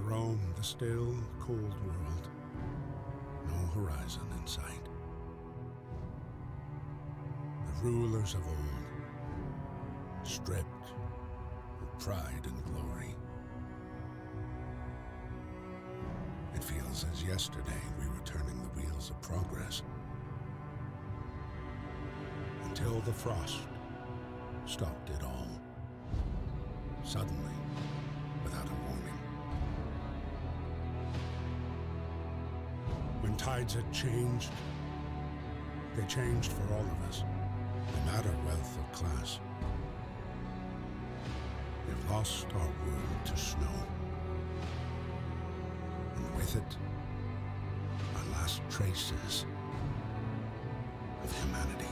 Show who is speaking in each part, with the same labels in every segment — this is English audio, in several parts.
Speaker 1: roam the still, cold world, no horizon in sight. The rulers of old, stripped of pride and glory. It feels as yesterday we were turning the wheels of progress, until the frost stopped it all, suddenly, without a warning. When tides had changed, they changed for all of us, no matter wealth or class. We've lost our world to snow, and with it, our last traces of humanity.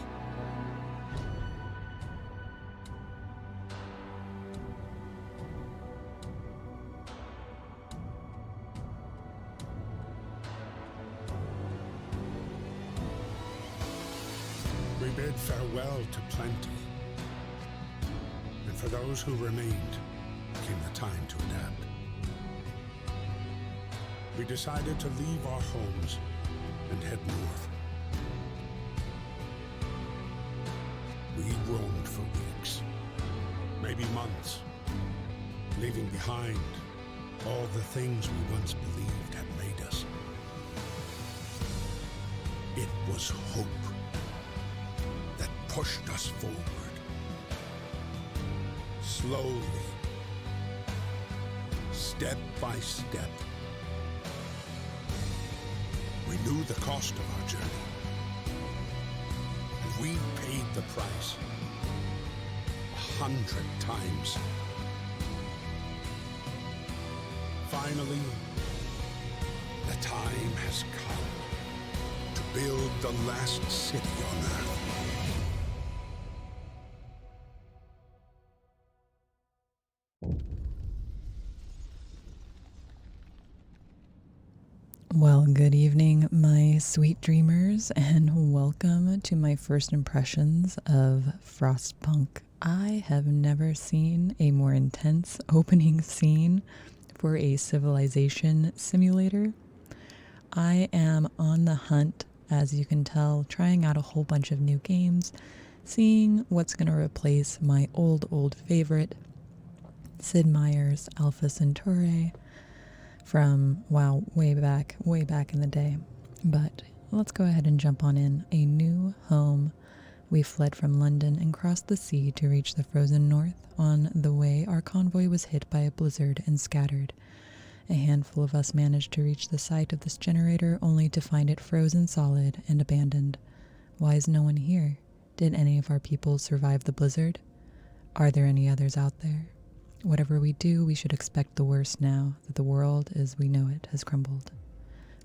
Speaker 1: We bid farewell to plenty, and for those who remained came the time to adapt. We decided to leave our homes and head north. We roamed for weeks, maybe months, leaving behind all the things we once believed had made us. It was hope that pushed us forward. Slowly, step by step. We knew the cost of our journey, and we paid the price 100 times. Finally, the time has come to build the last city on Earth.
Speaker 2: Well, good evening, my sweet dreamers, and welcome to my first impressions of Frostpunk. I have never seen a more intense opening scene for a civilization simulator. I am on the hunt, as you can tell, trying out a whole bunch of new games, seeing what's going to replace my old favorite, Sid Meier's Alpha Centauri, from, wow, way back in the day. But let's go ahead and jump on in. A new home. We fled from London and crossed the sea to reach the frozen north. On the way, our convoy was hit by a blizzard and scattered. A handful of us managed to reach the site of this generator, only to find it frozen solid and abandoned. Why is no one here? Did any of our people survive the blizzard? Are there any others out there? Whatever we do, we should expect the worst now that the world as we know it has crumbled.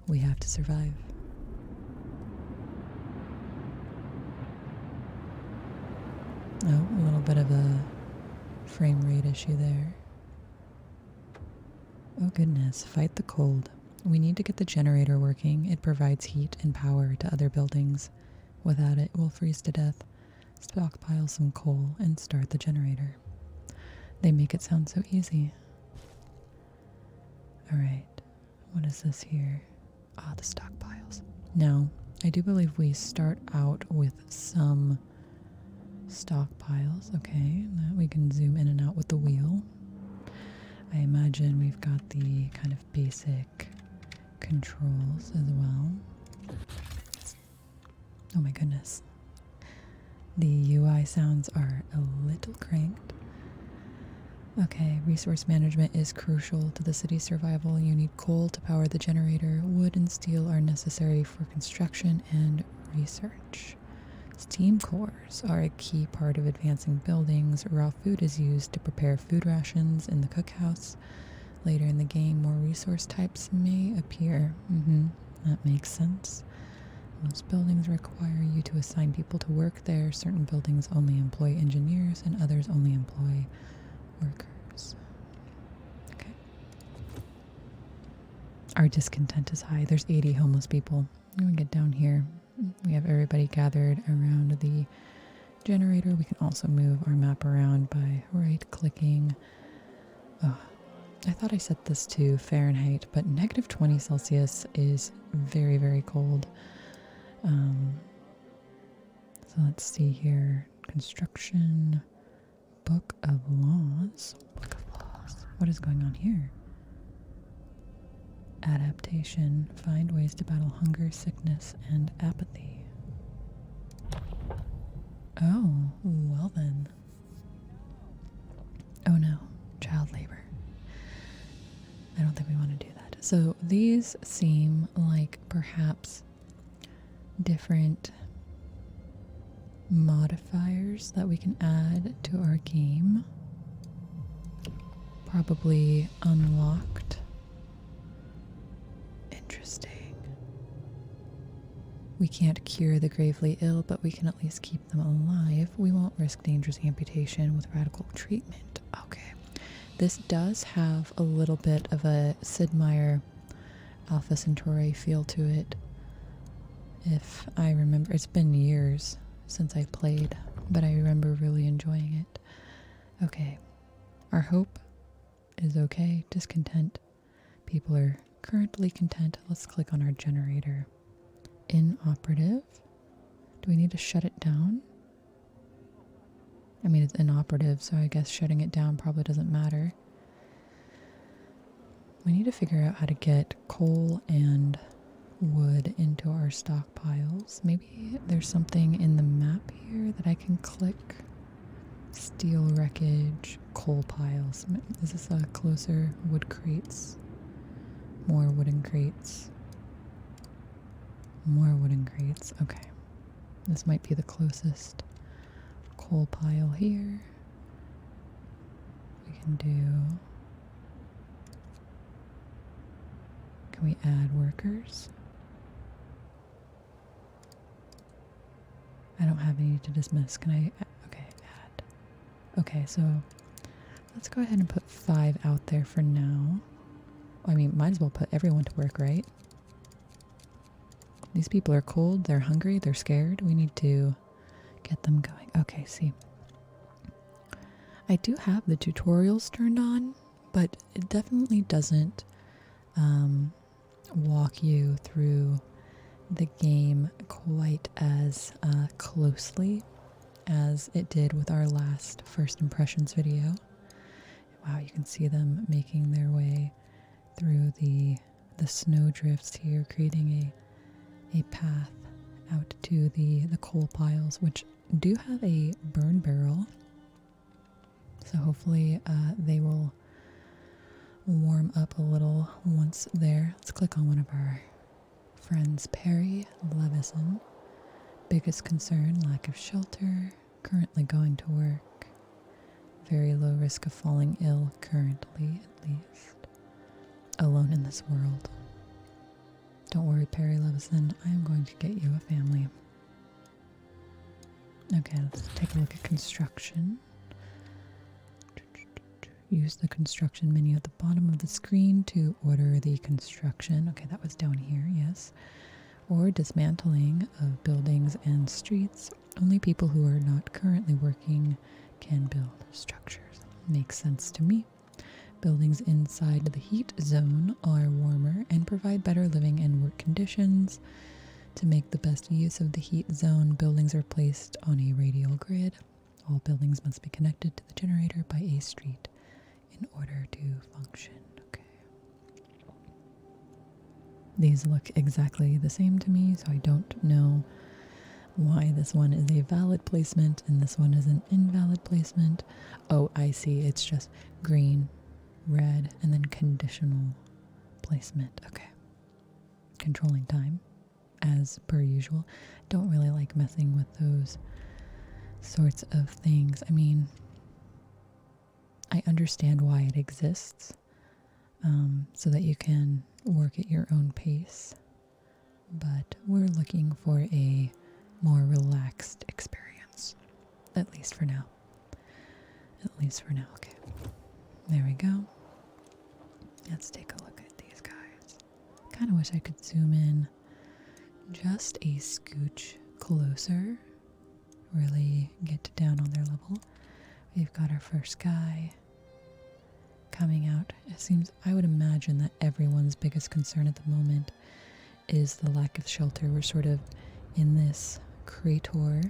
Speaker 2: We have to survive. Oh, a little bit of a frame rate issue there. Oh goodness, fight the cold. We need to get the generator working. It provides heat and power to other buildings. Without it, we'll freeze to death. Stockpile some coal and start the generator. They make it sound so easy. Alright, what is this here? Ah, the stockpiles. Now, I do believe we start out with some stockpiles. Okay, that we can zoom in and out with the wheel. I imagine we've got the kind of basic controls as well. Oh my goodness. The UI sounds are a little cranked. Okay, resource management is crucial to the city's survival. You need coal to power the generator. Wood and steel are necessary for construction and research. Steam cores are a key part of advancing buildings. Raw food is used to prepare food rations in the cookhouse. Later in the game, more resource types may appear. That makes sense. Most buildings require you to assign people to work there. Certain buildings only employ engineers and others only employ workers. Okay. Our discontent is high. There's 80 homeless people. I'm gonna get down here. We have everybody gathered around the generator. We can also move our map around by right-clicking. Oh, I thought I set this to Fahrenheit, but negative 20 Celsius is very, very cold. So let's see here. Construction, Book of Laws. Book of Laws. What is going on here? Adaptation. Find ways to battle hunger, sickness, and apathy. Oh, well then. Oh no, child labor. I don't think we want to do that. So these seem like perhaps different modifiers that we can add to our game. Probably unlocked. Interesting. We can't cure the gravely ill, but we can at least keep them alive. We won't risk dangerous amputation with radical treatment. Okay. This does have a little bit of a Sid Meier Alpha Centauri feel to it. If I remember, it's been years since I played, but I remember really enjoying it. Okay. Our hope is okay. Discontent. People are currently content. Let's click on our generator. Inoperative. Do we need to shut it down? I mean, it's inoperative, so I guess shutting it down probably doesn't matter. We need to figure out how to get coal and wood into our stockpiles. Maybe there's something in the map here that I can click. Steel wreckage, coal piles. Is this a closer? Wood crates. More wooden crates. More wooden crates. Okay. This might be the closest. Coal pile here. We can do... Can we add workers? I don't have any to dismiss. Can I? Okay, add. Okay, so let's go ahead and put 5 out there for now. I mean, might as well put everyone to work, right? These people are cold, they're hungry, they're scared. We need to get them going. Okay, see. I do have the tutorials turned on, but it definitely doesn't walk you through the game quite as closely as it did with our last first impressions video. Wow, you can see them making their way through the snow drifts here, creating a path out to the coal piles, which do have a burn barrel. So hopefully they will warm up a little once there. Let's click on one of our friends. Perry Levison. Biggest concern, lack of shelter. Currently going to work. Very low risk of falling ill, currently at least. Alone in this world. Don't worry, Perry Levison. I am going to get you a family. Okay, let's take a look at construction. Use the construction menu at the bottom of the screen to order the construction. Okay, that was down here, yes. Or dismantling of buildings and streets. Only people who are not currently working can build structures. Makes sense to me. Buildings inside the heat zone are warmer and provide better living and work conditions. To make the best use of the heat zone, buildings are placed on a radial grid. All buildings must be connected to the generator by a street in order to function. Okay. These look exactly the same to me, so I don't know why this one is a valid placement and this one is an invalid placement. Oh, I see. It's just green, red, and then conditional placement. Okay. Controlling time, as per usual. Don't really like messing with those sorts of things. I mean, I understand why it exists, so that you can work at your own pace, but we're looking for a more relaxed experience, at least for now. At least for now. Okay, there we go. Let's take a look at these guys. Kind of wish I could zoom in just a scooch closer, really get down on their level. We've got our first guy coming out It seems, I would imagine that everyone's biggest concern at the moment is the lack of shelter. We're sort of in this crater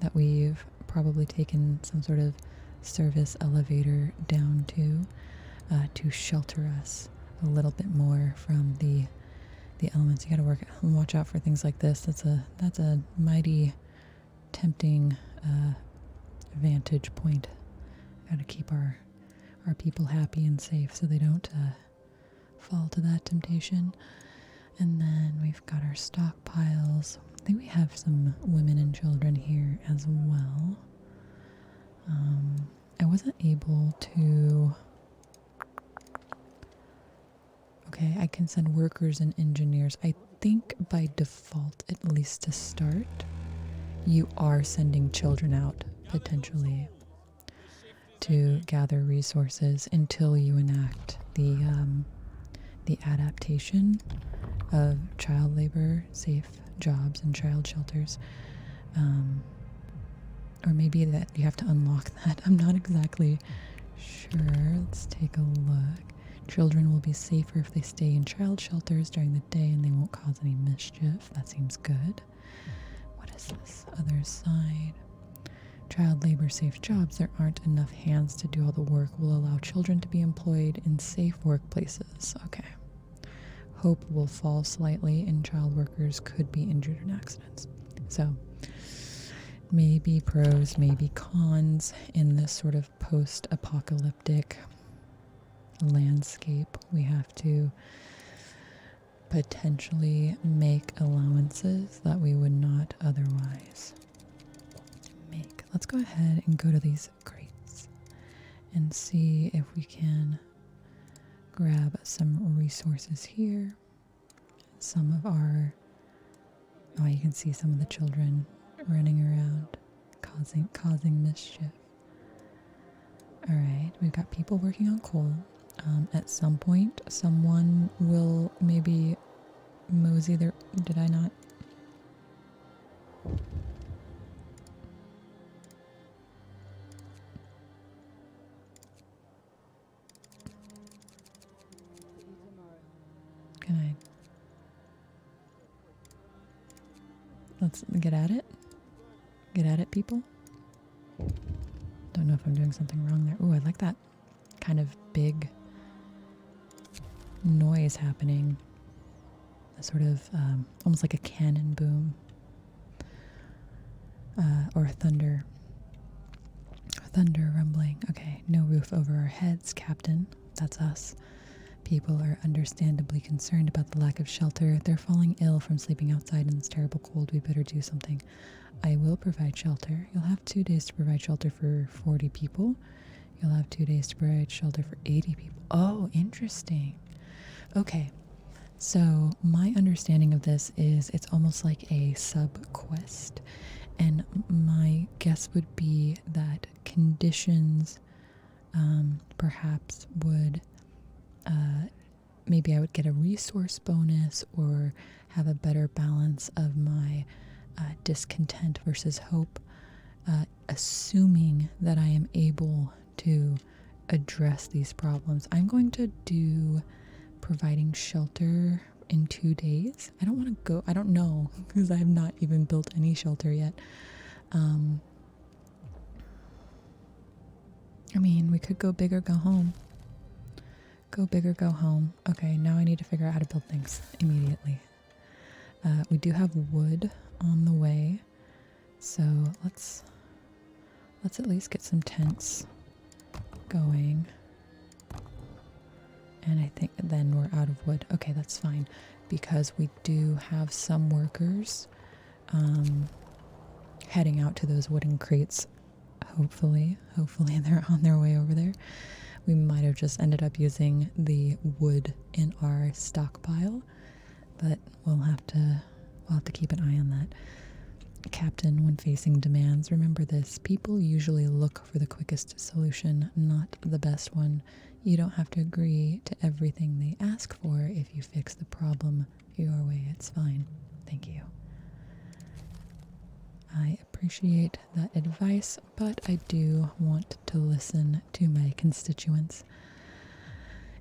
Speaker 2: that we've probably taken some sort of service elevator down to shelter us a little bit more from the elements. You got to watch out for things like this. That's a mighty tempting vantage point. Got to keep our people happy and safe so they don't fall to that temptation. And then we've got our stockpiles. I think we have some women and children here as well. I wasn't able to... Okay, I can send workers and engineers. I think by default, at least to start, you are sending children out, potentially, to gather resources until you enact the adaptation of child labor, safe jobs, and child shelters. Or maybe that you have to unlock that. I'm not exactly sure. Let's take a look. Children will be safer if they stay in child shelters during the day and they won't cause any mischief. That seems good. What is this other side? Child labor safe jobs. There aren't enough hands to do all the work. Will allow children to be employed in safe workplaces. Okay. Hope will fall slightly and child workers could be injured in accidents. So, maybe pros, maybe cons in this sort of post-apocalyptic landscape. We have to potentially make allowances that we would not otherwise make. Let's go ahead and go to these crates and see if we can grab some resources here. Some of our... Oh, you can see some of the children running around, causing mischief. Alright, we've got people working on coal. At some point, someone will maybe mosey their... Did I not? Can I... Let's get at it. Get at it, people. Don't know if I'm doing something wrong there. Ooh, I like that kind of big noise happening. A sort of almost like a cannon boom. Or a thunder rumbling. Okay, no roof over our heads, Captain. That's us. People are understandably concerned about the lack of shelter. They're falling ill from sleeping outside in this terrible cold. We better do something. I will provide shelter. You'll have 2 days to provide shelter for 40 people. You'll have 2 days to provide shelter for 80 people. Oh, interesting. Okay. So my understanding of this is it's almost like a sub-quest. And my guess would be that conditions perhaps would... maybe I would get a resource bonus or have a better balance of my discontent versus hope, assuming that I am able to address these problems. I'm going to do providing shelter in 2 days. I don't want to go, I don't know, because I have not even built any shelter yet. I mean, we could go big or go home. Go big or go home. Okay, now I need to figure out how to build things immediately. We do have wood on the way, so let's at least get some tents going. And I think then we're out of wood. Okay, that's fine, because we do have some workers heading out to those wooden crates. Hopefully they're on their way over there. We might have just ended up using the wood in our stockpile, but we'll have to keep an eye on that. Captain, when facing demands, remember this: people usually look for the quickest solution, not the best one. You don't have to agree to everything they ask for. If you fix the problem your way, it's fine. Thank you. I appreciate that advice, but I do want to listen to my constituents.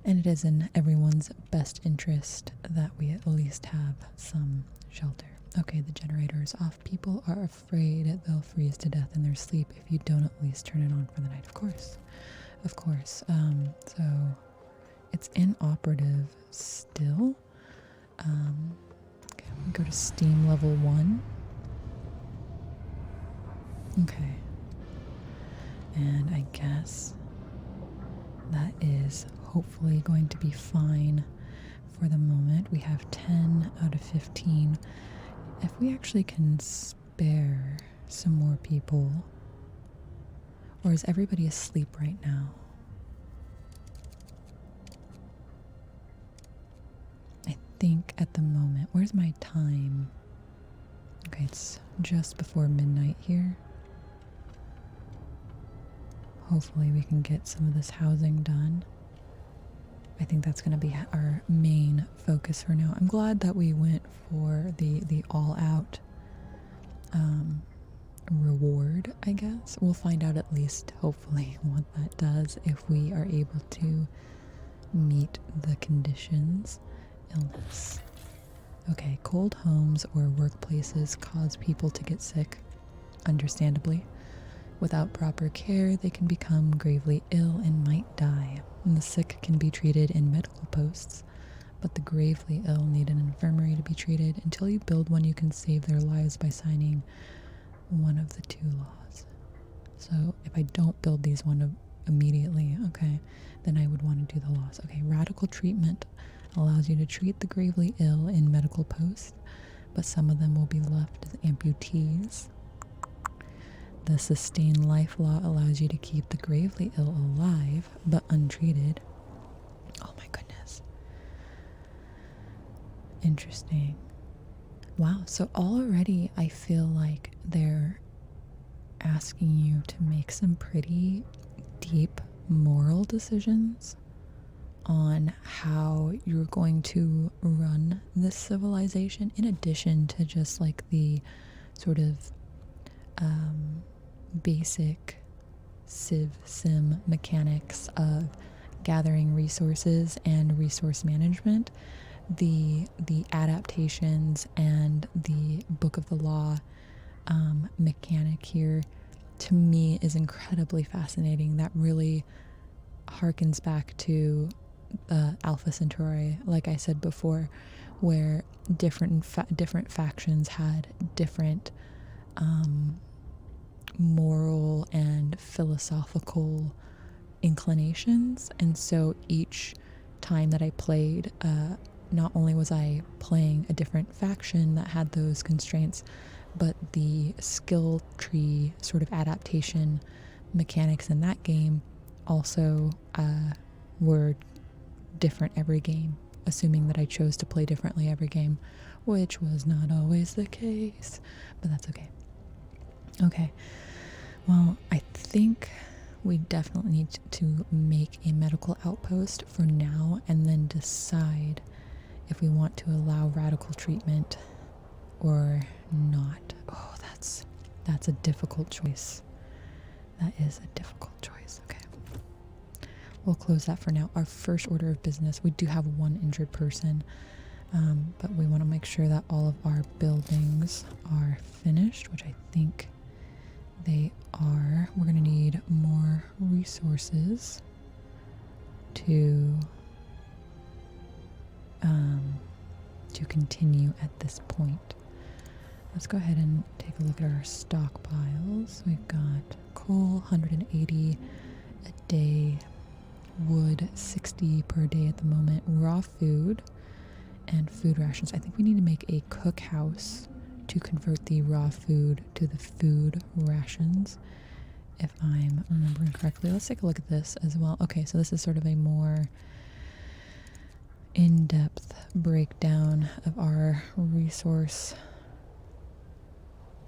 Speaker 2: And it is in everyone's best interest that we at least have some shelter. Okay, the generator is off. People are afraid they'll freeze to death in their sleep if you don't at least turn it on for the night. Of course. Of course. So it's inoperative still. Okay, we go to Steam level 1. Okay. And I guess that is hopefully going to be fine for the moment. We have 10 out of 15. If we actually can spare some more people, or is everybody asleep right now? I think at the moment, where's my time? Okay, it's just before midnight here. Hopefully we can get some of this housing done. I think that's going to be our main focus for now. I'm glad that we went for the all-out reward, I guess. We'll find out at least, hopefully, what that does if we are able to meet the conditions. Illness. Okay, cold homes or workplaces cause people to get sick, understandably. Without proper care, they can become gravely ill and might die. And the sick can be treated in medical posts, but the gravely ill need an infirmary to be treated. Until you build one, you can save their lives by signing one of the 2 laws. So if I don't build these one immediately, okay, then I would want to do the laws. Okay, radical treatment allows you to treat the gravely ill in medical posts, but some of them will be left as amputees. The sustained life law allows you to keep the gravely ill alive, but untreated. Oh my goodness. Interesting. Wow, so already I feel like they're asking you to make some pretty deep moral decisions on how you're going to run this civilization, in addition to just like the sort of basic sim mechanics of gathering resources and resource management. The adaptations and the book of the law mechanic here, to me, is incredibly fascinating. That really harkens back to Alpha Centauri, like I said before, where different factions had different moral and philosophical inclinations, and so each time that I played, not only was I playing a different faction that had those constraints, but the skill tree sort of adaptation mechanics in that game also were different every game, assuming that I chose to play differently every game, which was not always the case, but that's okay. Okay, well, I think we definitely need to make a medical outpost for now, and then decide if we want to allow radical treatment or not. Oh, that's a difficult choice. That is a difficult choice. Okay. We'll close that for now. Our first order of business, we do have 1 injured person, but we want to make sure that all of our buildings are finished, which I think they are. We're going to need more resources to continue at this point. Let's go ahead and take a look at our stockpiles. We've got coal, 180 a day, wood, 60 per day at the moment, raw food, and food rations. I think we need to make a cookhouse to convert the raw food to the food rations, if I'm remembering correctly. Let's take a look at this as well. Okay, so this is sort of a more in-depth breakdown of our resource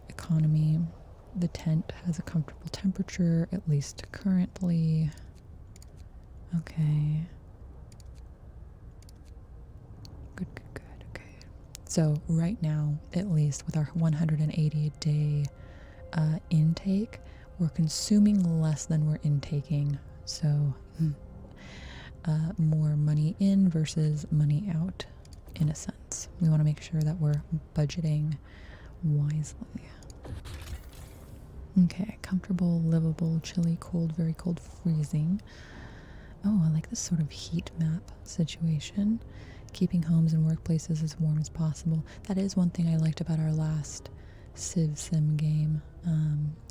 Speaker 2: economy. The tent has a comfortable temperature, at least currently. Okay. Good. Okay. So right now, at least with our 180 a day intake, we're consuming less than we're intaking. So more money in versus money out, in a sense. We want to make sure that we're budgeting wisely. Okay, comfortable, livable, chilly, cold, very cold, freezing. Oh, I like this sort of heat map situation. Keeping homes and workplaces as warm as possible. That is one thing I liked about our last Civ Sim game,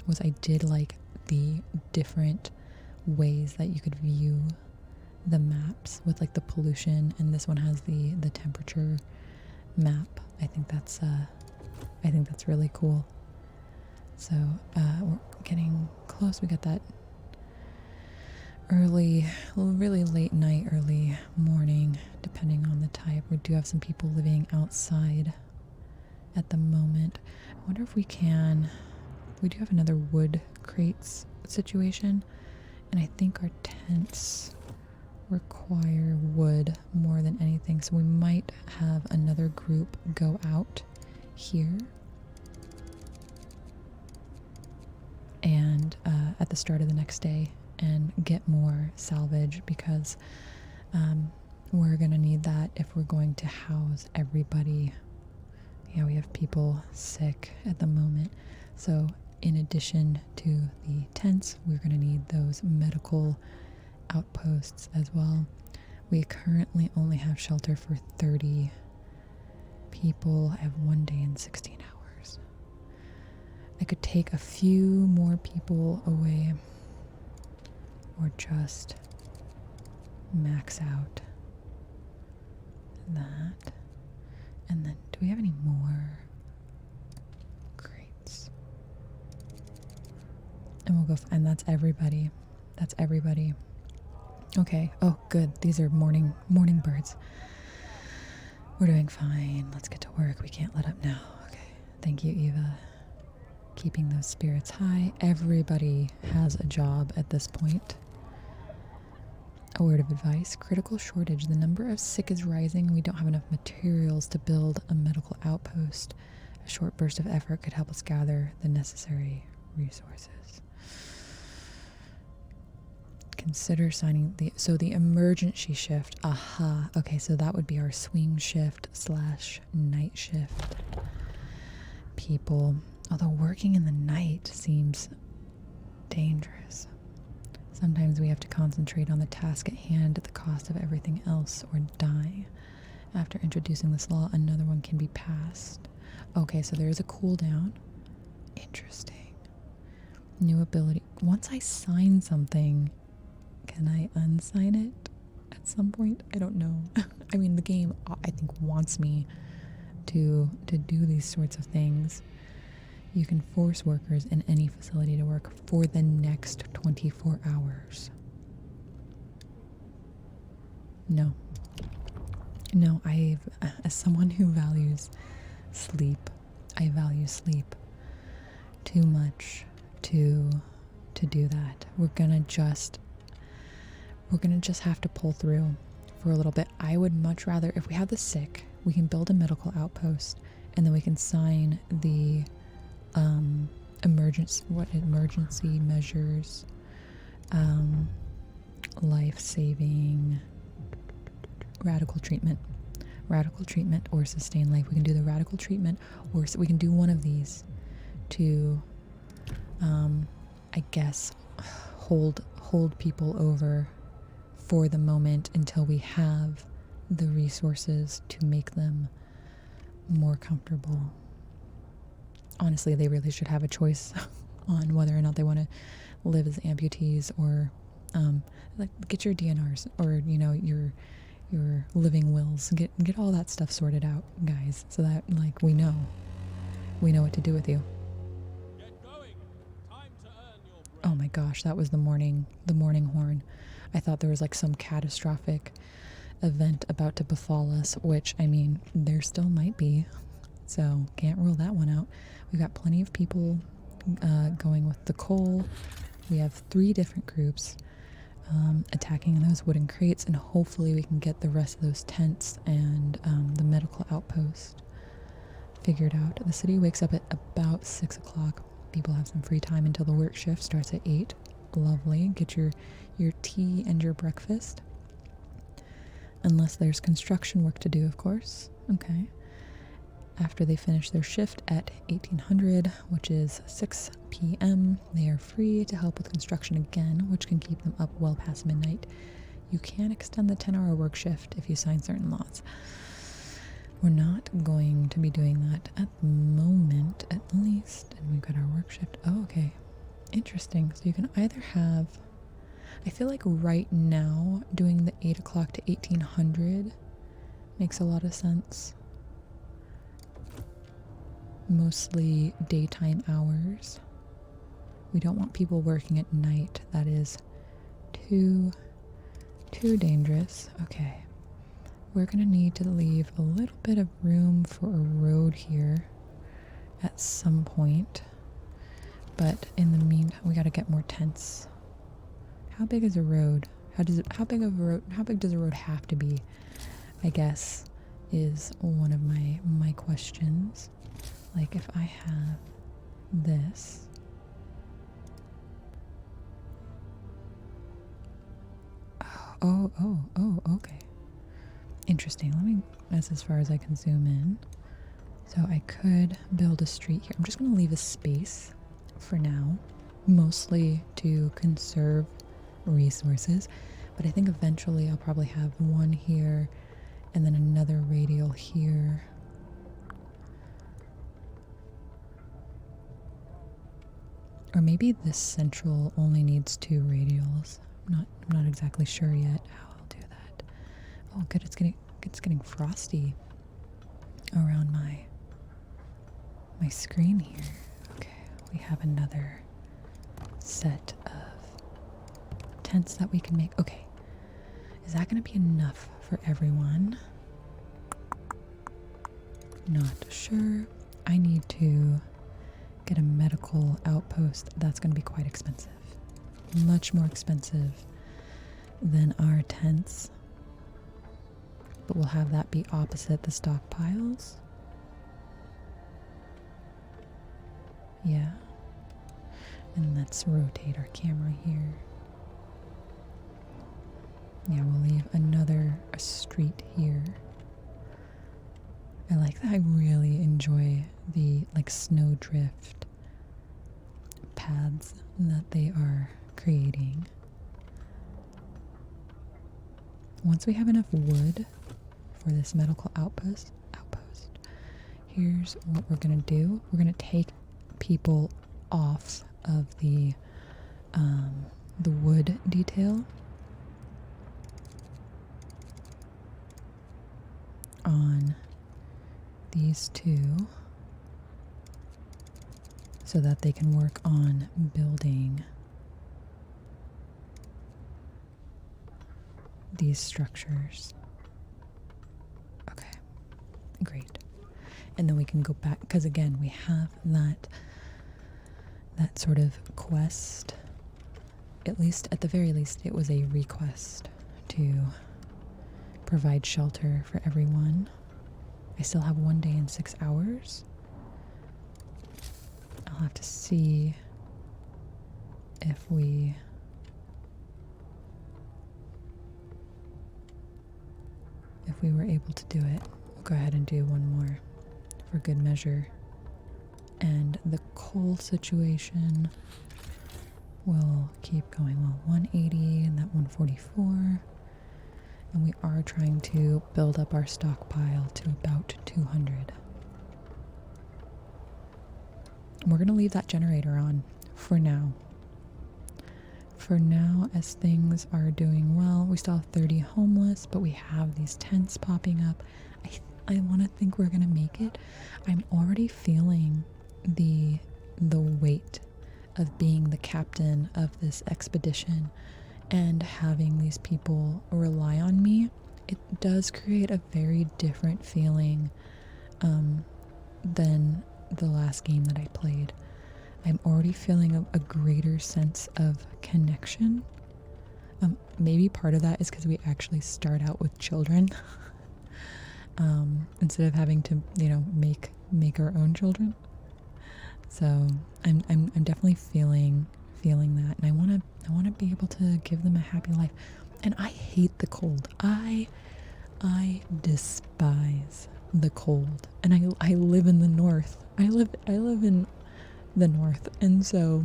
Speaker 2: was I did like the different ways that you could view the maps with like the pollution, and this one has the temperature map. I think that's really cool. So we're getting close. We got that early, really late night, early morning, depending on the type. We do have some people living outside at the moment. I wonder if we do have another wood crates situation, and I think our tents require wood more than anything, so we might have another group go out here and at the start of the next day and get more salvage, because we're gonna need that if we're going to house everybody. Yeah, we have people sick at the moment, so in addition to the tents, we're gonna need those medical outposts as well. We currently only have shelter for 30 people. I have 1 day and 16 hours. I could take a few more people away, or just max out that. And then, do we have any more crates? And we'll go, and that's everybody. That's everybody. Okay. Oh, good. These are morning birds. We're doing fine. Let's get to work. We can't let up now. Okay. Thank you, Eva. Keeping those spirits high. Everybody has a job at this point. A word of advice. Critical shortage. The number of sick is rising, and we don't have enough materials to build a medical outpost. A short burst of effort could help us gather the necessary resources. Consider signing the emergency shift. Aha. Okay, so that would be our swing shift / night shift people. Although working in the night seems dangerous. Sometimes we have to concentrate on the task at hand at the cost of everything else, or die. After introducing this law, another one can be passed. Okay, so there is a cooldown. Interesting. New ability. Once I sign something, can I unsign it at some point? I don't know. I mean, the game, I think, wants me to do these sorts of things. You can force workers in any facility to work for the next 24 hours. No. No, as someone who values sleep, I value sleep too much to do that. We're gonna just have to pull through for a little bit. I would much rather, if we have the sick, we can build a medical outpost, and then we can sign the emergency measures, life-saving, radical treatment, or sustain life. We can do the radical treatment, or we can do one of these to, I guess, hold people over for the moment until we have the resources to make them more comfortable. Honestly, they really should have a choice on whether or not they want to live as amputees, or like get your DNRs, or your living wills. Get all that stuff sorted out, guys, so that like we know what to do with you.
Speaker 3: Get going. Time to earn your bread.
Speaker 2: Oh my gosh, that was the morning horn. I thought there was like some catastrophic event about to befall us, which, I mean, there still might be, so can't rule that one out. We've got plenty of people going with the coal. We have 3 different groups attacking those wooden crates, and hopefully we can get the rest of those tents and the medical outpost figured out. The city wakes up at about 6 o'clock. People have some free time until the work shift starts at 8. Lovely. Get your tea and your breakfast. Unless there's construction work to do, of course. Okay. After they finish their shift at 1800, which is 6 p.m., they are free to help with construction again, which can keep them up well past midnight. You can extend the 10-hour work shift if you sign certain laws. We're not going to be doing that at the moment, at least. And we've got our work shift. Oh, okay. Interesting. So you can either have... I feel like right now, doing the 8 o'clock to 1800 makes a lot of sense. Mostly daytime hours. We don't want people working at night. That is too dangerous. Okay. We're gonna need to leave a little bit of room for a road here at some point. But in the meantime, we gotta get more tents. How big is a road? How big does a road have to be? I guess is one of my questions. Like if I have this. Oh, okay. Interesting. That's as far as I can zoom in. So I could build a street here. I'm just gonna leave a space for now, mostly to conserve resources, but I think eventually I'll probably have one here and then another radial here. Or maybe this central only needs 2 radials. I'm not exactly sure yet how I'll do that. Oh good, it's getting frosty around my screen here. Okay, we have another set of tents that we can make. Okay, is that going to be enough for everyone? Not sure. I need to get a medical outpost. That's going to be quite expensive. Much more expensive than our tents. But we'll have that be opposite the stockpiles. Yeah. And let's rotate our camera here. Yeah, we'll leave a street here. I like that. I really enjoy the snowdrift paths that they are creating. Once we have enough wood for this medical outpost, here's what we're gonna do. We're gonna take people off of the wood detail on these 2 so that they can work on building these structures. Okay, great. And then we can go back, because again we have that sort of quest. At least, at the very least, it was a request to provide shelter for everyone. I still have 1 day and 6 hours. I'll have to see if we were able to do it. We'll go ahead and do one more for good measure. And the coal situation will keep going. Well, 180 and that 144. And we are trying to build up our stockpile to about 200. We're going to leave that generator on for now. For now, as things are doing well, we still have 30 homeless, but we have these tents popping up. I want to think we're going to make it. I'm already feeling the weight of being the captain of this expedition and having these people rely on me. It does create a very different feeling than the last game that I played. I'm already feeling a greater sense of connection. Maybe part of that is because we actually start out with children instead of having to, make our own children. So I'm definitely feeling that, and I want to be able to give them a happy life. And I hate the cold. I I despise the cold, and I live in the north. I live in the north, and so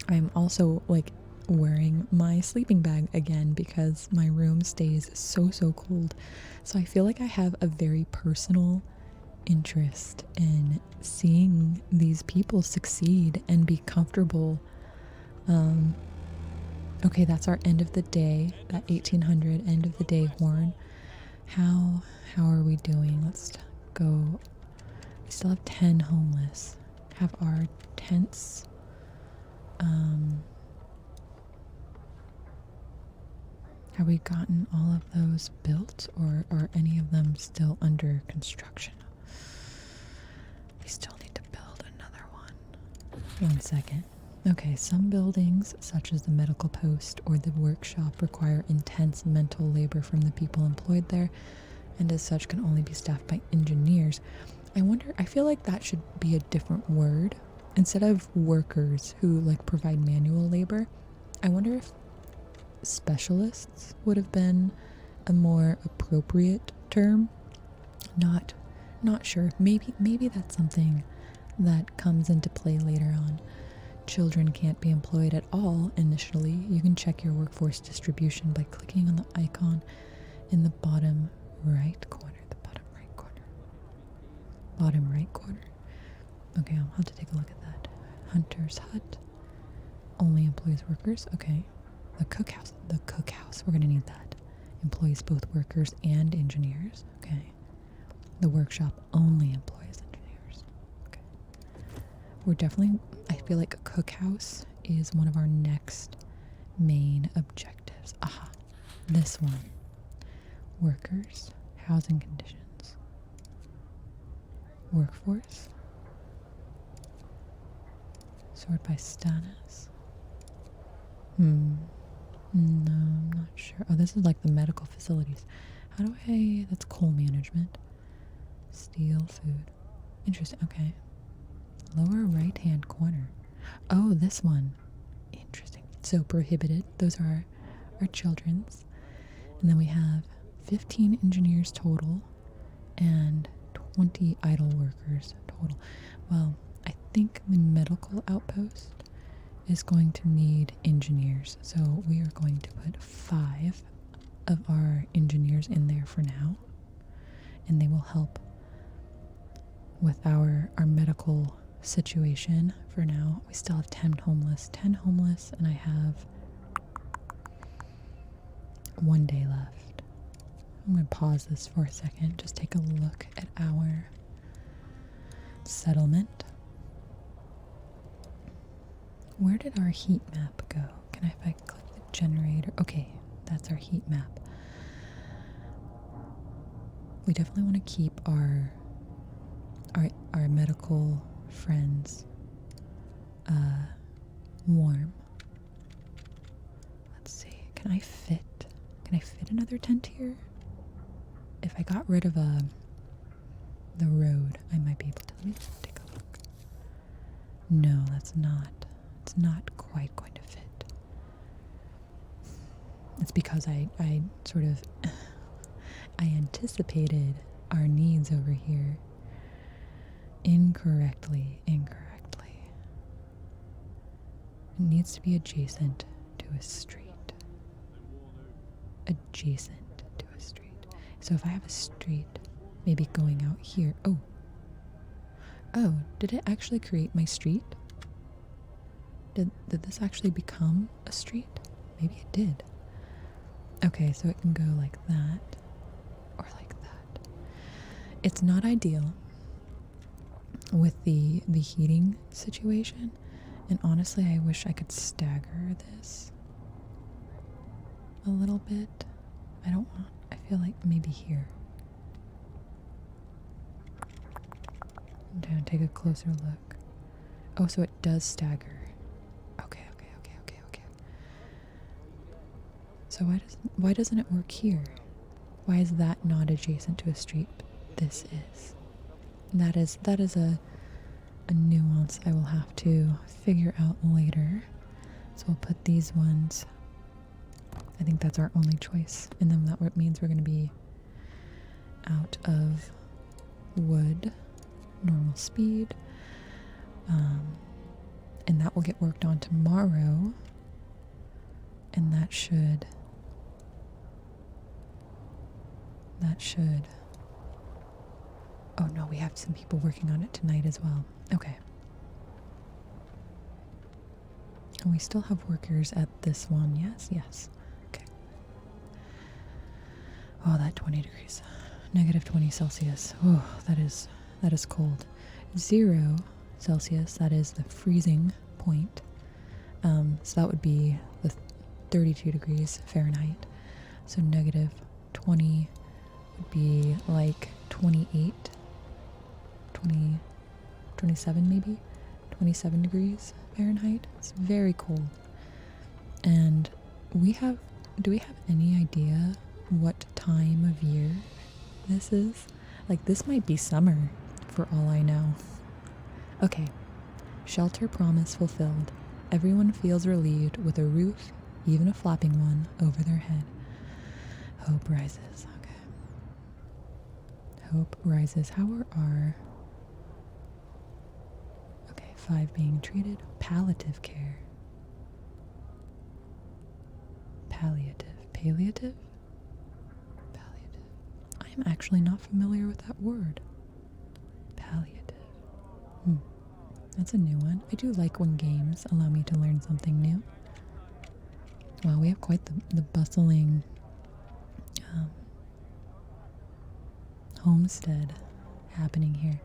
Speaker 2: I'm also like wearing my sleeping bag again because my room stays so cold. So I feel like I have a very personal interest in seeing these people succeed and be comfortable. Okay, that's our end of the day, that 1800 end of the day horn. How are we doing? Let's go. We still have 10 homeless. Have our tents have we gotten all of those built, or are any of them still under construction? We still need to build another one. 1 second. Okay, some buildings, such as the medical post or the workshop, require intense mental labor from the people employed there, and as such can only be staffed by engineers. I feel like that should be a different word. Instead of workers who like provide manual labor, I wonder if specialists would have been a more appropriate term. Not sure. Maybe that's something that comes into play later on. Children can't be employed at all initially. You can check your workforce distribution by clicking on the icon in the bottom right corner. Bottom right corner. Okay, I'll have to take a look at that. Hunter's hut only employs workers. Okay. The cookhouse. We're gonna need that. Employs both workers and engineers. Okay. The workshop only employs engineers. Okay. We're definitely, I feel like a cookhouse is one of our next main objectives. Aha. This one. Workers, housing conditions. Workforce. Sort by status. No, I'm not sure. Oh, this is like the medical facilities. How do I... That's coal management. Steel food. Interesting. Okay. Lower right hand corner. Oh, this one. Interesting. So prohibited. Those are our children's. And then we have 15 engineers total and 20 idle workers total. Well, I think the medical outpost is going to need engineers. So we are going to put 5 of our engineers in there for now. And they will help with our medical situation for now. We still have 10 homeless, and I have 1 day left. I'm going to pause this for a second, just take a look at our settlement. Where did our heat map go? If I click the generator, okay, that's our heat map. We definitely want to keep our medical friends warm. Let's see, can I fit another tent here? If I got rid of the road, I might be able to. Let me just take a look. No, it's not quite going to fit. It's because I sort of I anticipated our needs over here incorrectly. It needs to be adjacent to a street. So if I have a street, maybe going out here. Oh, did it actually create my street? Did this actually become a street? Maybe it did. Okay, so it can go like that or like that. It's not ideal with the heating situation, and honestly I wish I could stagger this a little bit. I feel like maybe here. I'm gonna take a closer look. Oh, so it does stagger. Okay. So why doesn't it work here? Why is that not adjacent to a street? This is. That is a nuance I will have to figure out later. So we'll put these ones. I think that's our only choice, and then that means we're going to be out of wood, normal speed. And that will get worked on tomorrow. And that should oh no, we have some people working on it tonight as well. Okay. And we still have workers at this one. Yes. Okay. Oh, that 20 degrees. Negative 20 Celsius. Oh, that is cold. 0 Celsius, that is the freezing point. So that would be the 32 degrees Fahrenheit. So negative 20 would be like 28, 20, 27 maybe? 27 degrees Fahrenheit. It's very cold. And do we have any idea what time of year this is? Like, this might be summer for all I know. Okay. Shelter promise fulfilled. Everyone feels relieved with a roof, even a flapping one, over their head. Hope rises. Okay. Hope rises. How are our... Okay, 5 being treated. Palliative care. Palliative. Palliative? Palliative. I am actually not familiar with that word. Palliative. That's a new one. I do like when games allow me to learn something new. Wow, we have quite the bustling homestead happening here.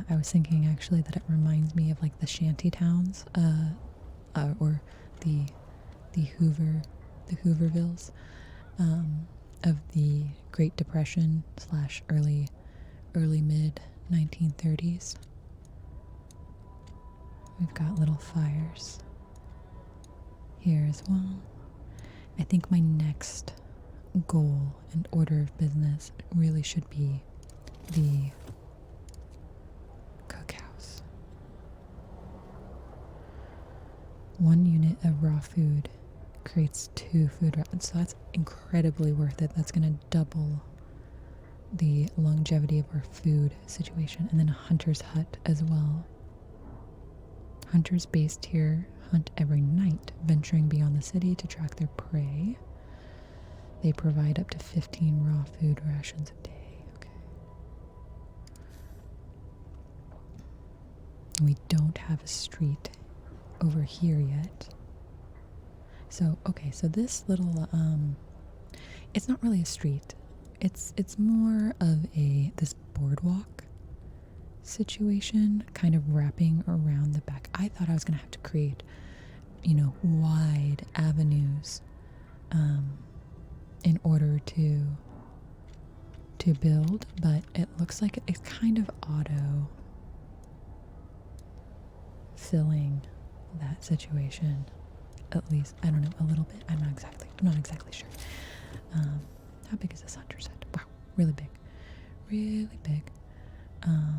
Speaker 2: I was thinking actually that it reminds me of like the shanty towns, or the Hoovervilles of the Great Depression / early mid 1930s. We've got little fires here as well. I think my next goal and order of business really should be the cookhouse. 1 unit of raw food creates 2 food rations, so that's incredibly worth it. That's going to double the longevity of our food situation. And then a hunter's hut as well. Hunters based here hunt every night, venturing beyond the city to track their prey. They provide up to 15 raw food rations a day. Okay. We don't have a street over here yet. So, okay, so this little, it's not really a street. It's more of this boardwalk situation, kind of wrapping around the back. I thought I was going to have to create, wide avenues in order to build, but it looks like it's kind of auto filling that situation, at least. I don't know, a little bit. I'm not exactly sure. How big is this hunter's hut? Wow, really big. I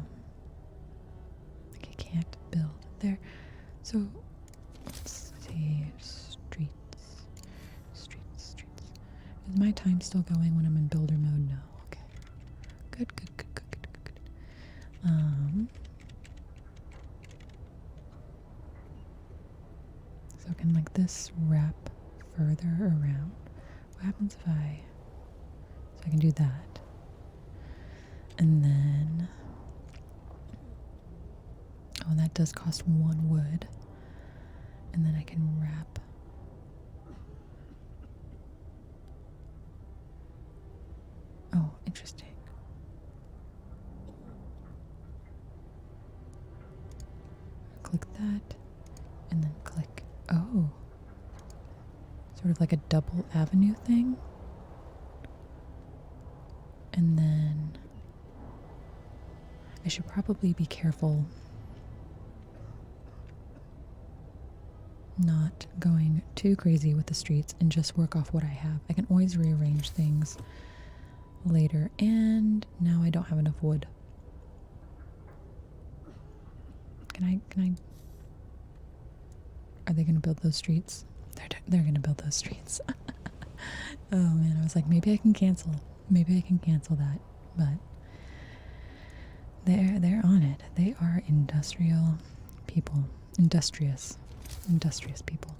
Speaker 2: can't build there. So let's see. Streets. Is my time still going when I'm in builder mode? No. Okay. Good. So can like this wrap further around? What happens if so I can do that. And then, oh, that does cost 1 wood. And then I can wrap. Oh, interesting. Click that, and then click. Oh, sort of like a double avenue thing. And then I should probably be careful not going too crazy with the streets and just work off what I have. I can always rearrange things later, and now I don't have enough wood. Can I are they gonna build those streets? They're gonna build those streets. Oh man, I was like, maybe I can cancel that. but they're on it. They are industrial people. Industrious people.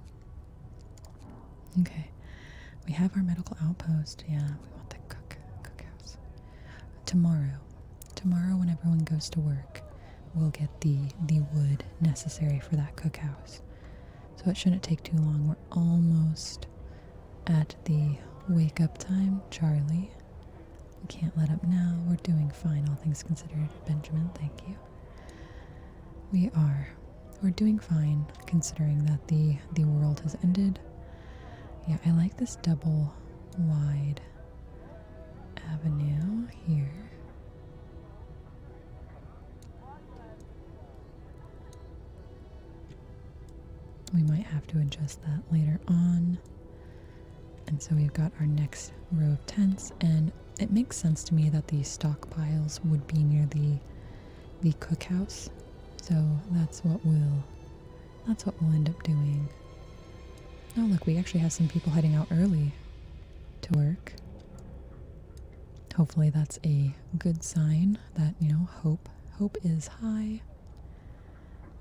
Speaker 2: Okay. We have our medical outpost. Yeah, we want the cookhouse. Tomorrow when everyone goes to work, we'll get the wood necessary for that cookhouse. So it shouldn't take too long. We're almost at the wake up time, Charlie. We can't let up now. We're doing fine, all things considered. Benjamin, thank you. We're doing fine considering that the world has ended. Yeah, I like this double wide avenue here. We might have to adjust that later on. And so we've got our next row of tents, and it makes sense to me that the stockpiles would be near the cookhouse. So that's what we'll end up doing. Oh look, we actually have some people heading out early to work. Hopefully that's a good sign that, hope is high.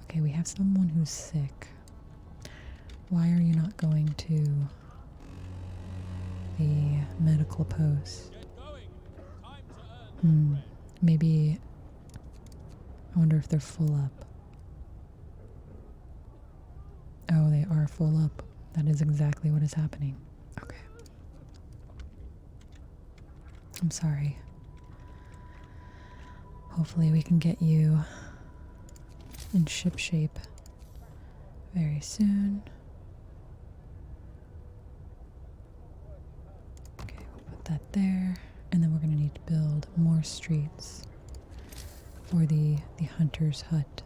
Speaker 2: Okay, we have someone who's sick. Why are you not going to the medical post? Maybe, I wonder if they're full up. Oh, they are full up. That is exactly what is happening. Okay. I'm sorry. Hopefully we can get you in ship shape very soon. Okay, we'll put that there. And then we're going to need to build more streets for the hunter's hut.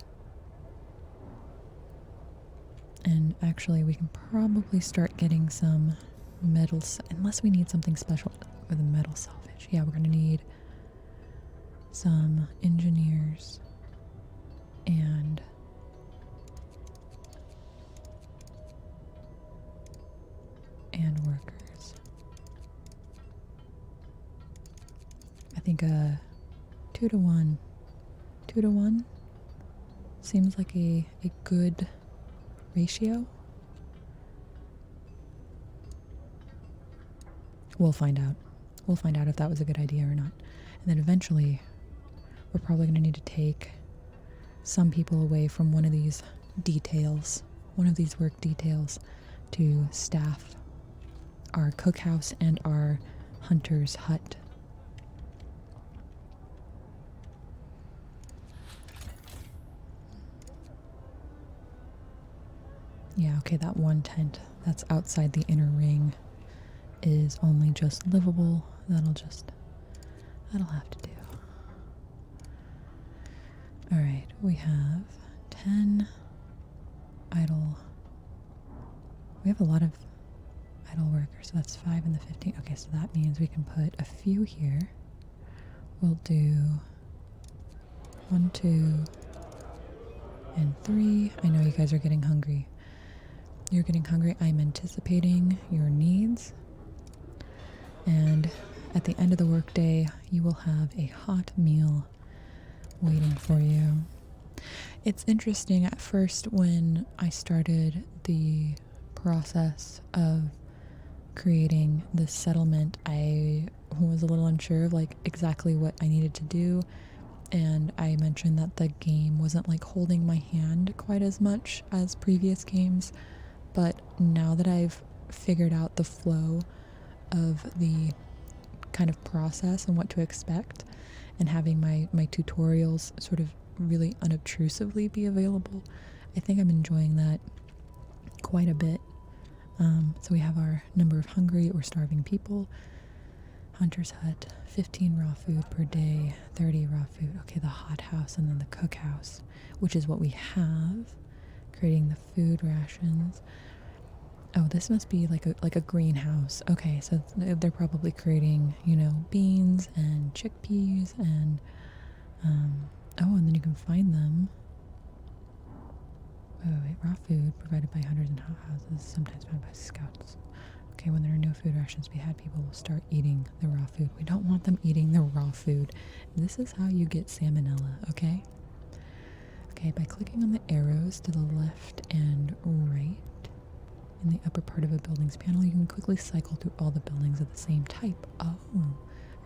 Speaker 2: And actually, we can probably start getting some metal, unless we need something special for the metal salvage. Yeah, we're going to need some engineers and workers. I think a 2 to 1 seems like a good ratio. We'll find out. We'll find out if that was a good idea or not. And then eventually, we're probably going to need to take some people away from one of these details, one of these work details, to staff our cookhouse and our hunter's hut. Yeah, okay, that one tent that's outside the inner ring is only just livable. That'll have to do. Alright, we have 10 idle. We have a lot of idle workers, so that's 5 and the 15. Okay, so that means we can put a few here. We'll do 1, 2, and 3. I know you guys are getting hungry. You're getting hungry. I'm anticipating your needs. And at the end of the workday, you will have a hot meal waiting for you. It's interesting, at first when I started the process of creating this settlement, I was a little unsure of exactly what I needed to do. And I mentioned that the game wasn't holding my hand quite as much as previous games. But now that I've figured out the flow of the kind of process and what to expect, and having my tutorials sort of really unobtrusively be available, I think I'm enjoying that quite a bit. So we have our number of hungry or starving people. Hunter's hut, 15 raw food per day, 30 raw food. Okay, the hot house and then the cookhouse, which is what we have. Creating the food rations. Oh, this must be like a greenhouse. Okay, so they're probably creating, beans and chickpeas and and then you can find them. Wait, raw food provided by hunters and hothouses, sometimes found by scouts. Okay, when there are no food rations to be had, people will start eating the raw food. We don't want them eating the raw food. This is how you get salmonella, okay? Okay, by clicking on the arrows to the left and right in the upper part of a building's panel, you can quickly cycle through all the buildings of the same type. Oh,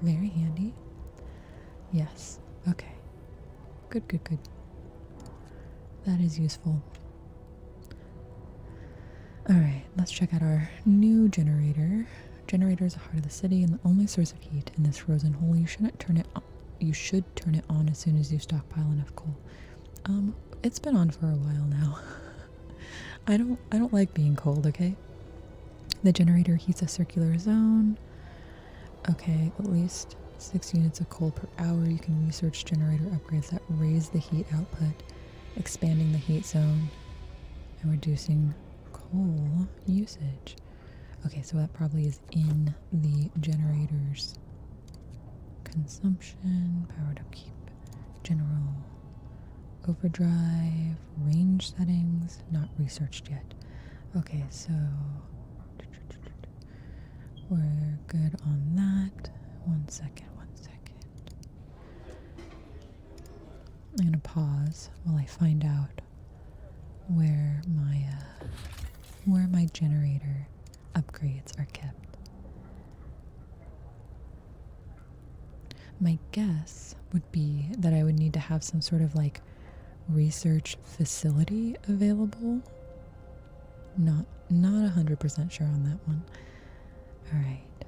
Speaker 2: very handy. Yes, okay. Good, good, good. That is useful. Alright, let's check out our new generator. Generator is the heart of the city and the only source of heat in this frozen hole. You should turn it on as soon as you stockpile enough coal. It's been on for a while now. I don't like being cold, okay? The generator heats a circular zone. Okay, at least 6 units of coal per hour. You can research generator upgrades that raise the heat output, expanding the heat zone, and reducing coal usage. Okay, so that probably is in the generator's consumption, powered upkeep, general overdrive, range settings, not researched yet. Okay, so we're good on that. One second. I'm gonna pause while I find out where my generator upgrades are kept. My guess would be that I would need to have some sort of like research facility available. Not 100% sure on that one. All right.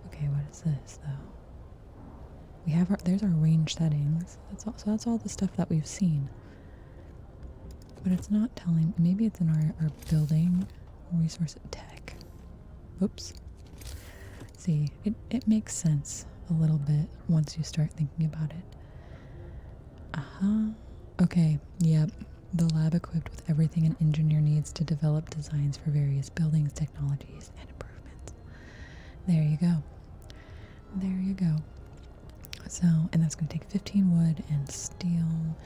Speaker 2: Okay, what is this though? We have there's our range settings. So that's all the stuff that we've seen. But it's not telling, maybe it's in our building resource tech. Oops. See, it makes sense a little bit once you start thinking about it. Okay, yep. The lab equipped with everything an engineer needs to develop designs for various buildings, technologies, and improvements. There you go. There you go. So, and that's going to take 15 wood and steel.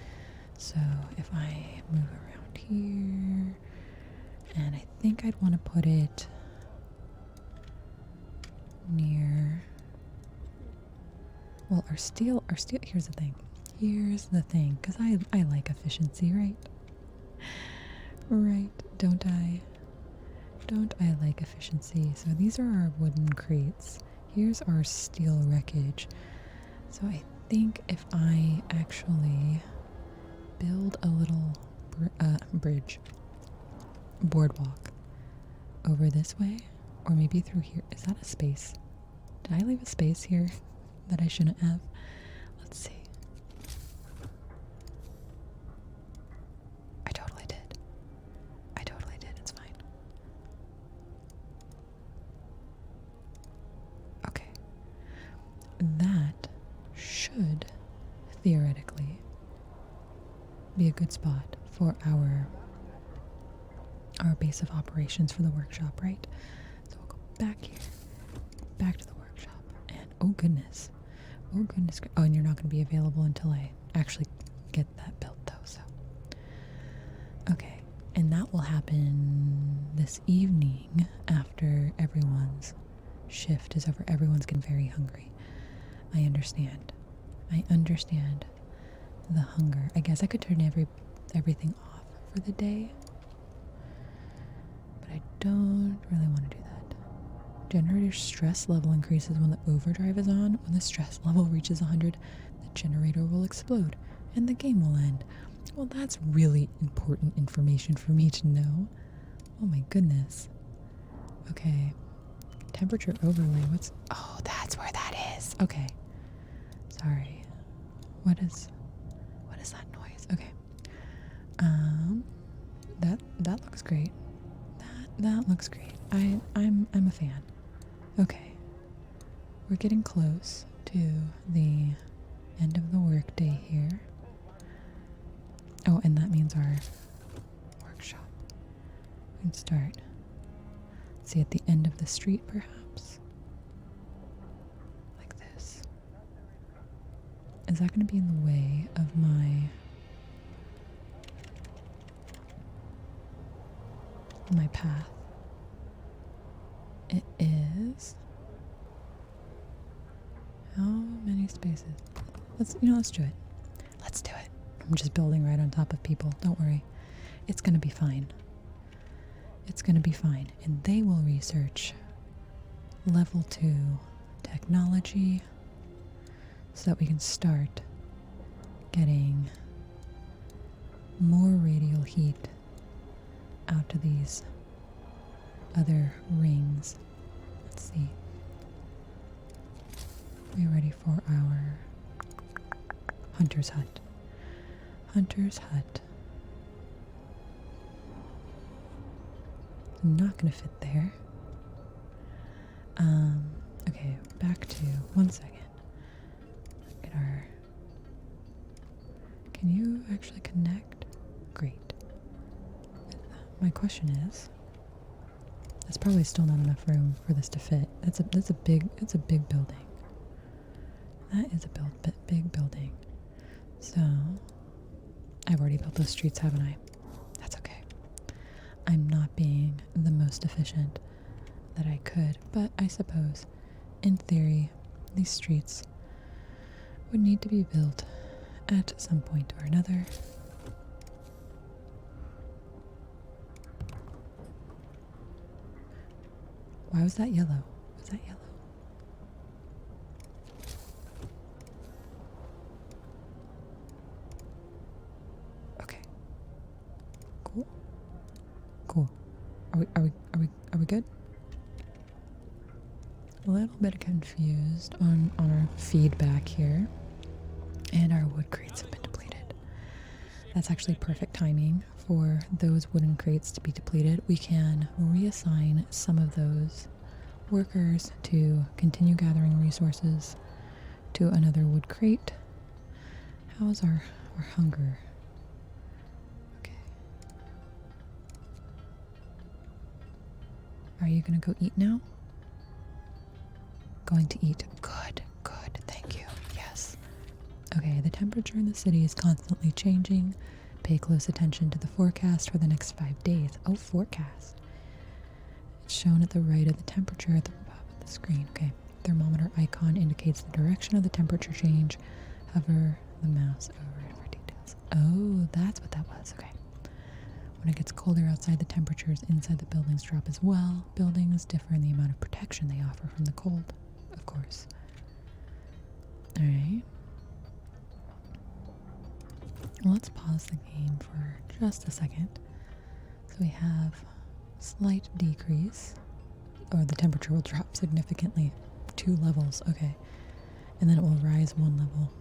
Speaker 2: So if I move around here, and I think I'd want to put it near, well, our steel, here's the thing, because I like efficiency, right? Right, don't I like efficiency? So these are our wooden crates. Here's our steel wreckage. So I think if I actually build a little boardwalk over this way, or maybe through here. Is that a space? Did I leave a space here that I shouldn't have? Let's see. I totally did. It's fine. Okay. That should theoretically be a good spot for our base of operations for the workshop, right? So we'll go back here, back to the workshop, and oh goodness, oh, and you're not going to be available until I actually get that built though, so. Okay, and that will happen this evening after everyone's shift is over. Everyone's getting very hungry. I understand the hunger. I guess I could turn everything off for the day, but I don't really want to do that. Generator stress level increases when the overdrive is on. When the stress level reaches 100, the generator will explode and the game will end. Well, that's really important information for me to know. Oh my goodness. Okay. Temperature overlay. Oh, that's where that is. Okay. Sorry. What is that noise? Okay. That looks great. That looks great. I'm a fan. Okay. We're getting close to the end of the workday here. Oh, and that means our workshop. We can start. See, at the end of the street, perhaps. Like this. Is that going to be in the way of my path? It is. How many spaces? Let's do it. Let's do it. I'm just building right on top of people. Don't worry. It's gonna be fine. It's gonna be fine. And they will research level 2 technology so that we can start getting more radial heat out to these other rings. Let's see. We're ready for our hunter's hut. Hunter's hut. Not gonna fit there. Okay, back to 1 second. Get our. Can you actually connect? Great. My question is, there's probably still not enough room for this to fit. It's a big building. That is a big building. So I've already built those streets, haven't I? That's okay. I'm not being the most efficient that I could, but I suppose, in theory, these streets would need to be built at some point or another. Why was that yellow? Was that yellow? Okay. Cool. Cool. Are we good? A little bit confused on our feedback here. And our wood crates have been depleted. That's actually perfect timing for those wooden crates to be depleted. We can reassign some of those workers to continue gathering resources to another wood crate. How's our hunger? Okay. Are you gonna go eat now? Going to eat. Good, thank you. Yes. Okay, the temperature in the city is constantly changing. Pay close attention to the forecast for the next 5 days. Oh, forecast. It's shown at the right of the temperature at the top of the screen. Okay. Thermometer icon indicates the direction of the temperature change. Hover the mouse over it for details. Oh, that's what that was. Okay. When it gets colder outside, the temperatures inside the buildings drop as well. Buildings differ in the amount of protection they offer from the cold, of course. Alright. Let's pause the game for just a second. So we have slight decrease, or the temperature will drop significantly. 2 levels, okay. And then it will rise 1 level.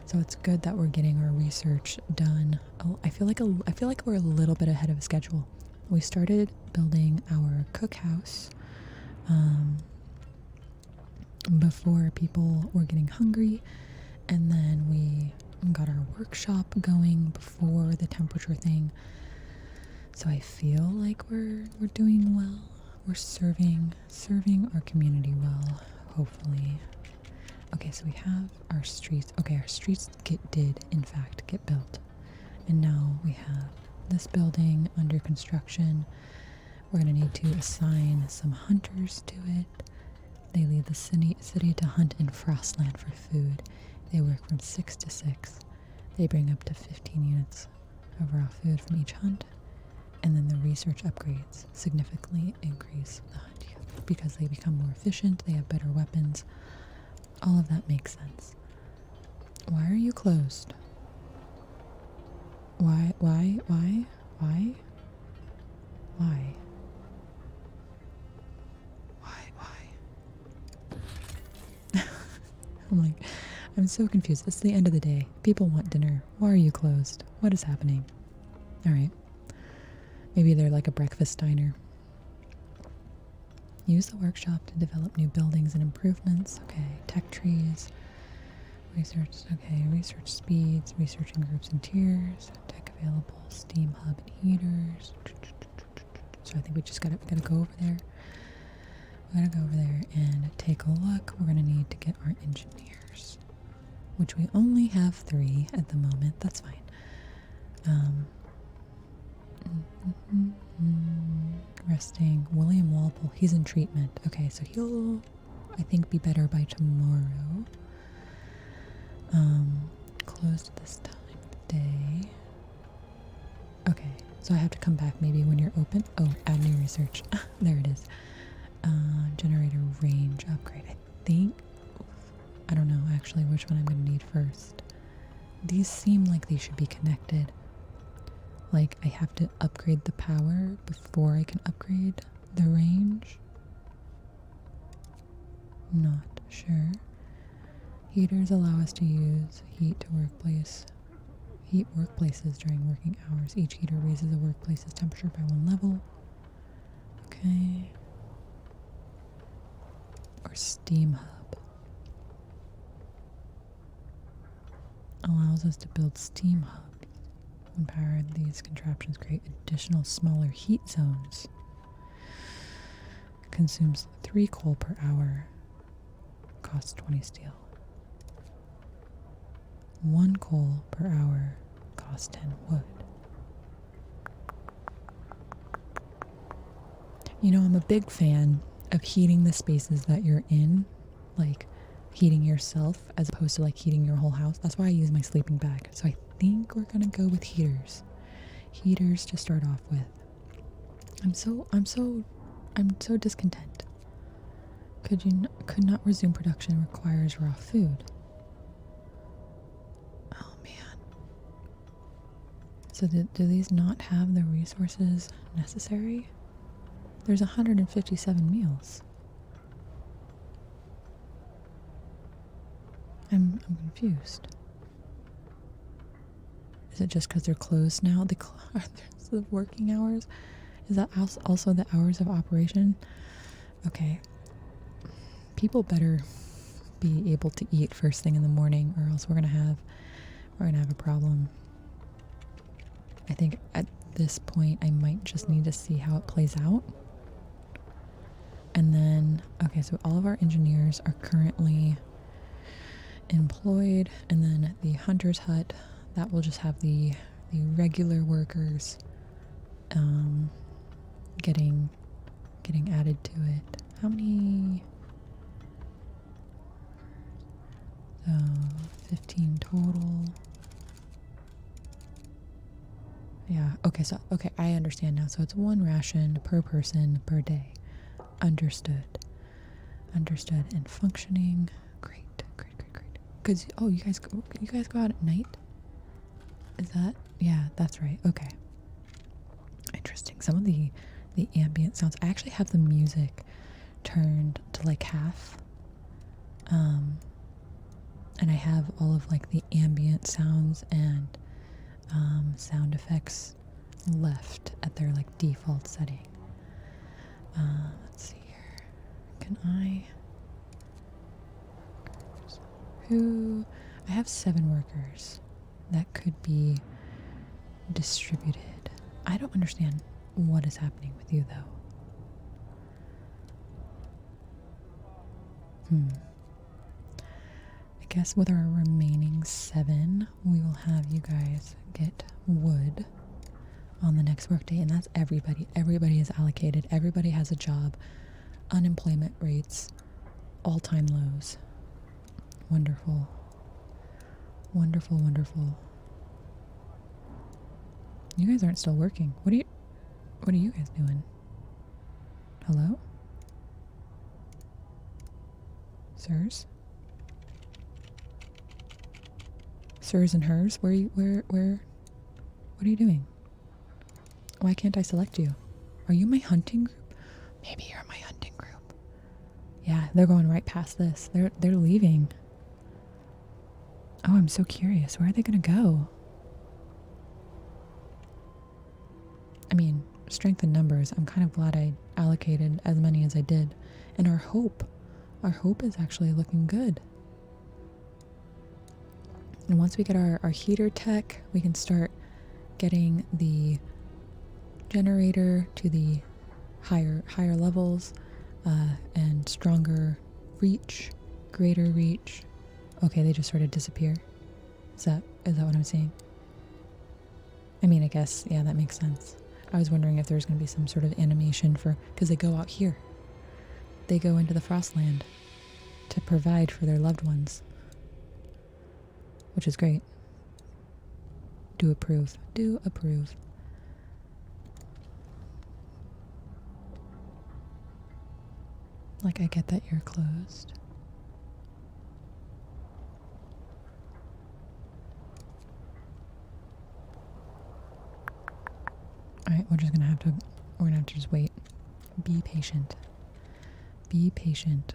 Speaker 2: So it's good that we're getting our research done. Oh, I feel like we're a little bit ahead of schedule. We started building our cookhouse before people were getting hungry, and then we got our workshop going before the temperature thing. So I feel like we're doing well. We're serving our community well, hopefully. Okay, so we have our streets. Okay, our streets did in fact get built. And now we have this building under construction. We're going to need to assign some hunters to it. They leave the city to hunt in Frostland for food. They work from 6 to 6. They bring up to 15 units of raw food from each hunt. And then the research upgrades significantly increase the hunt yield because they become more efficient, they have better weapons. All of that makes sense. Why are you closed? Why? I'm like, I'm so confused. It's the end of the day. People want dinner. Why are you closed? What is happening? Alright. Maybe they're like a breakfast diner. Use the workshop to develop new buildings and improvements. Okay, tech trees. Research, okay, research speeds, researching groups and tiers, tech available, steam hub and heaters. So I think we just gotta go over there. We gotta go over there and take a look. We're gonna need to get our engineers, which we only have 3 at the moment. That's fine. Resting. William Walpole, he's in treatment. Okay, so he'll I think be better by tomorrow. Closed this time of day. Okay, so I have to come back maybe when you're open. Oh, add new research. There it is. Generator range upgrade. I don't know actually which one I'm going to need first. These seem like they should be connected. Like I have to upgrade the power before I can upgrade the range. Not sure. Heaters allow us to use heat workplaces during working hours. Each heater raises a workplace's temperature by 1 level. Okay. Or steam hub. Allows us to build steam hubs. When powered, these contraptions create additional smaller heat zones. Consumes 3 coal per hour. Costs 20 steel. 1 coal per hour costs 10 wood. You know, I'm a big fan of heating the spaces that you're in, like heating yourself as opposed to like heating your whole house. That's why I use my sleeping bag. So I think we're gonna go with heaters. Heaters to start off with. I'm so discontent. Could not resume production, requires raw food. Oh man. So do these not have the resources necessary? There's 157 meals. I'm confused. Is it just because they're closed now? Are the working hours? Is that also the hours of operation? Okay. People better be able to eat first thing in the morning, or else we're gonna have a problem. I think at this point I might just need to see how it plays out. And then, okay, so all of our engineers are currently employed, and then the hunter's hut, that will just have the regular workers getting added to it. How many? So 15 total. Yeah, okay, I understand now. So it's 1 ration per person per day. Understood. And functioning. Great. Because you guys go out at night? Is that? Yeah, that's right. Okay. Interesting. Some of the ambient sounds. I actually have the music turned to like half. And I have all of like the ambient sounds and sound effects left at their like default setting. Let's see here. Can I? I have 7 workers that could be distributed. I don't understand what is happening with you though. I guess with our remaining 7, we will have you guys get wood on the next workday, and that's everybody. Everybody is allocated. Everybody has a job. Unemployment rates, all-time lows. Wonderful. You guys aren't still working. What are you guys doing? Hello? Sirs? Sirs and hers? What are you doing? Why can't I select you? Are you my hunting group? Maybe you're my hunting group. Yeah, they're going right past this. They're leaving. Oh, I'm so curious. Where are they gonna go? I mean, strength in numbers. I'm kind of glad I allocated as many as I did. And our hope is actually looking good. And once we get our heater tech, we can start getting the generator to the higher levels and stronger reach, greater reach. Okay, they just sort of disappear. Is that what I'm seeing? I mean, I guess, yeah, that makes sense. I was wondering if there's going to be some sort of animation because they go out here. They go into the Frostland. to provide for their loved ones, which is great. Do approve. Do approve. Like, I get that you're closed. Alright, we're gonna have to just wait. Be patient. Be patient.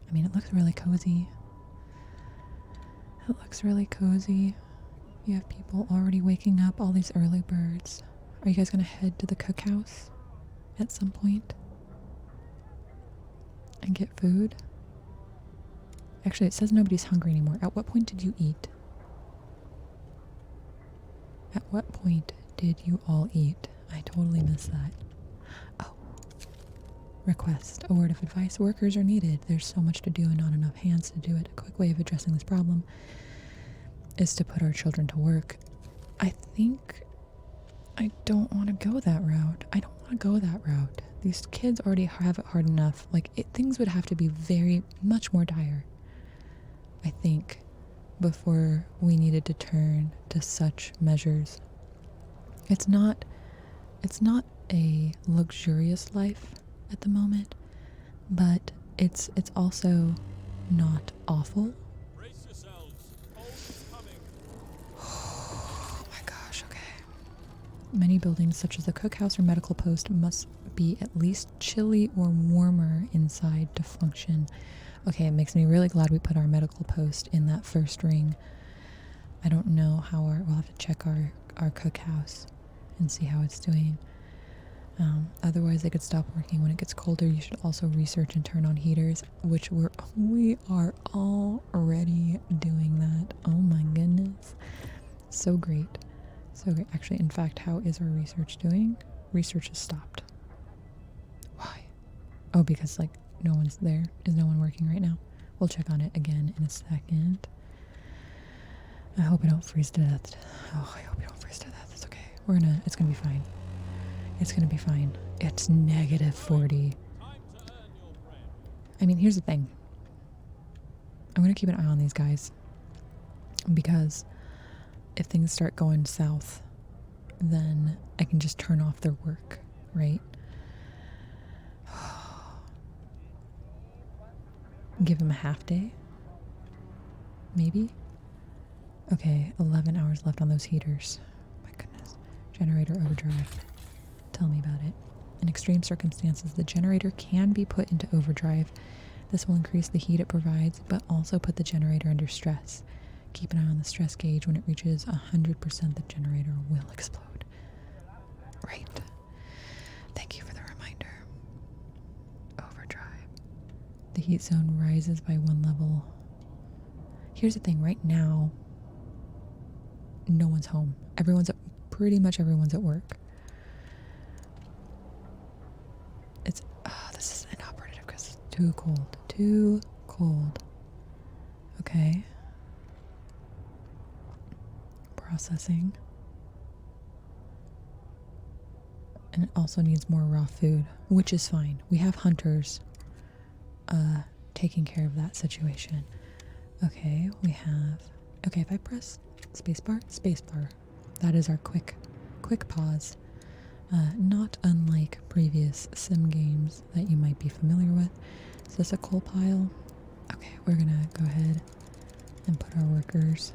Speaker 2: I mean, it looks really cozy. It looks really cozy. You have people already waking up, all these early birds. Are you guys gonna head to the cookhouse at some point and get food? Actually, it says nobody's hungry anymore. At what point did you eat? At what point did you all eat? I totally missed that. Oh. Request. A word of advice. Workers are needed. There's so much to do and not enough hands to do it. A quick way of addressing this problem is to put our children to work. I think I don't want to go that route. I don't want to go that route. These kids already have it hard enough. Like, things would have to be very much more dire, I think, before we needed to turn to such measures. It's not a luxurious life at the moment, but it's also not awful.
Speaker 3: Brace yourselves. Cold is coming.
Speaker 2: Oh my gosh, okay. Many buildings such as the cookhouse or medical post must be at least chilly or warmer inside to function. Okay, it makes me really glad we put our medical post in that first ring. I don't know how we'll have to check our cookhouse and see how it's doing. Otherwise, they could stop working when it gets colder. You should also research and turn on heaters, which we are already doing that. Oh my goodness. So great. So great. Actually, in fact, how is our research doing? Research has stopped. Why? Oh, because like no one's there. Is no one working right now? We'll check on it again in a second. I hope I don't freeze to death. Oh, I hope you don't freeze to death. It's okay. It's gonna be fine. It's gonna be fine. It's negative 40.
Speaker 3: Time to earn your bread.
Speaker 2: I mean, here's the thing. I'm gonna keep an eye on these guys, because if things start going south, then I can just turn off their work, right? Give them a half day? Maybe? Okay, 11 hours left on those heaters. My goodness. Generator overdrive. Tell me about it. In extreme circumstances, the generator can be put into overdrive. This will increase the heat it provides, but also put the generator under stress. Keep an eye on the stress gauge. When it reaches 100%, the generator will explode. Right. Thank you for the reminder. Overdrive. The heat zone rises by 1 level. Here's the thing. Right now, no one's home. Pretty much everyone's at work. This is inoperative because it's too cold. Too cold. Okay. Processing. And it also needs more raw food, which is fine. We have hunters taking care of that situation. Okay, okay, if I press spacebar. That is our quick pause. Not unlike previous sim games that you might be familiar with. Is this a coal pile? Okay, we're gonna go ahead and put our workers.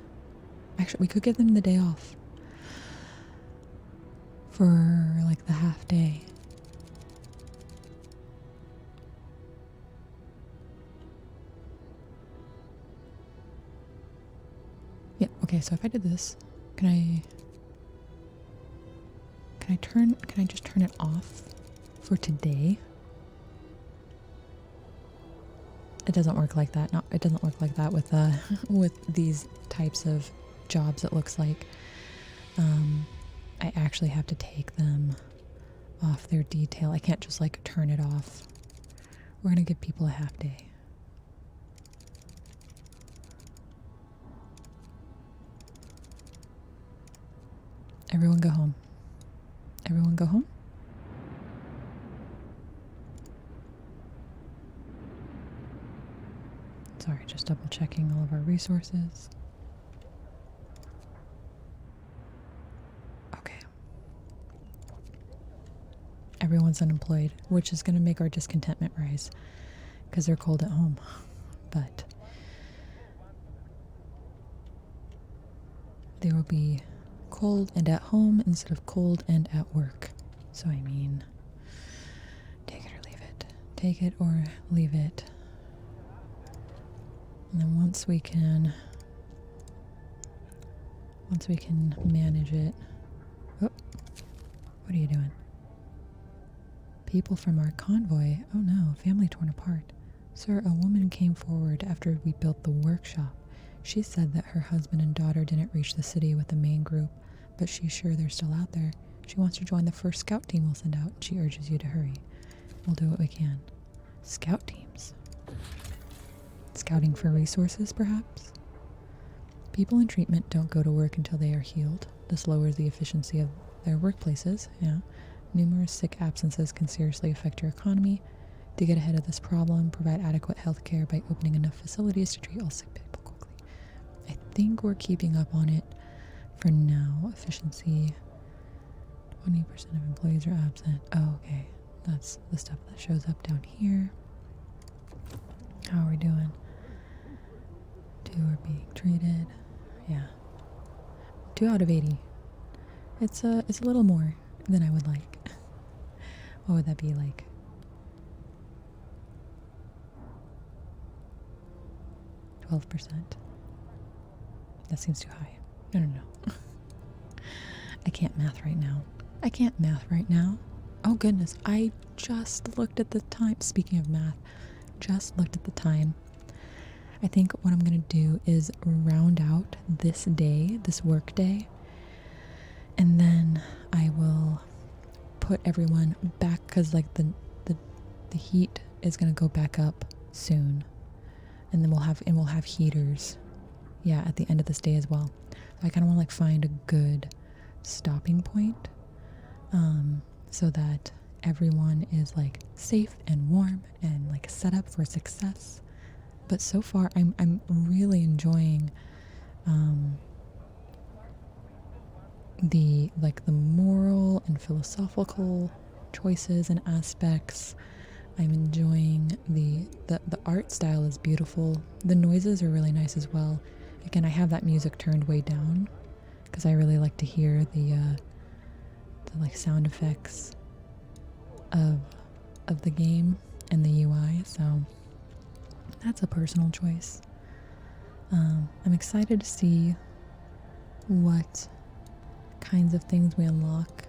Speaker 2: Actually, we could give them the day off for like the half day. Yeah, okay, so if I did this, can I just turn it off for today? It doesn't work like that. No, it doesn't work like that with with these types of jobs, it looks like. I actually have to take them off their detail. I can't just like turn it off. We're gonna give people a half day. Everyone go home. Everyone go home? Sorry, just double checking all of our resources. Okay. Everyone's unemployed, which is going to make our discontentment rise because they're cold at home. But they will be cold and at home instead of cold and at work. So I mean, take it or leave it. Take it or leave it. And then once we can manage it. Oh, what are you doing? People from our convoy. Oh no, family torn apart. Sir, a woman came forward after we built the workshop. She said that her husband and daughter didn't reach the city with the main group, but she's sure they're still out there. She wants to join the first scout team we'll send out. She urges you to hurry. We'll do what we can. Scout teams. Scouting for resources, perhaps? People in treatment don't go to work until they are healed. This lowers the efficiency of their workplaces, yeah. Numerous sick absences can seriously affect your economy. To get ahead of this problem, provide adequate health care by opening enough facilities to treat all sick people quickly. I think we're keeping up on it for now. Efficiency. 20% of employees are absent. Oh, okay. That's the stuff that shows up down here. How are we doing? 2 are being treated. Yeah. 2 out of 80. It's a little more than I would like. What would that be like? %. That seems too high. No. I can't math right now. Oh goodness, I just looked at the time. Speaking of math, just looked at the time. I think what I'm going to do is round out this day, this work day, and then I will put everyone back because like the heat is going to go back up soon, and then we'll have heaters, yeah, at the end of this day as well. So I kind of want to like find a good stopping point, so that everyone is like safe and warm and like set up for success. But so far, I'm really enjoying the moral and philosophical choices and aspects. I'm enjoying the art style is beautiful. The noises are really nice as well. Again, I have that music turned way down because I really like to hear the like sound effects of the game and the UI. So that's a personal choice. I'm excited to see what kinds of things we unlock